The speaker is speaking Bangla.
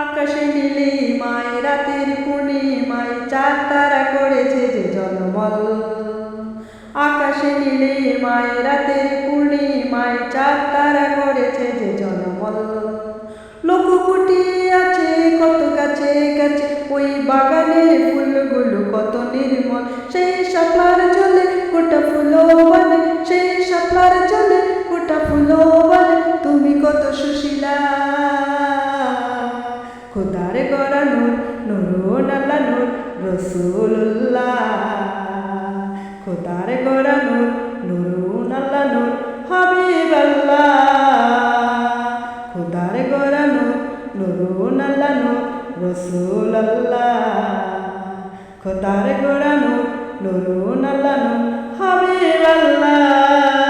আকাশে নীলিমায় রাতের পূর্ণিমায় চাঁদ তারা করেছে যে ঝলমল। আকাশে নীলিমায় রাতের পূর্ণিমায় চাঁদ তারা করেছে যে ঝলমল। লোককুটি আছে কত গাছে গাছে, ওই বাগানের ফুলগুলো কত নির্মল। সেই শাপলার জলে গোটা ফুলো বনে, সেই শাপলার জলে গোটা ফুলো বনে। তুমি কত সুশীলা, খোদার গড়া নূর, নূরুন আল্লাহ নূর রসুল্লাহ। খোদার গড়া নূর, নূরুন আল্লাহ নূর হাবিব আল্লাহ। খোদার গড়া নূর, নূরুন আল্লাহ নূর রসুল আল্লাহ। খোদার গড়া নূর, নূরুন আল্লাহ নূর হাবিব আল্লাহ।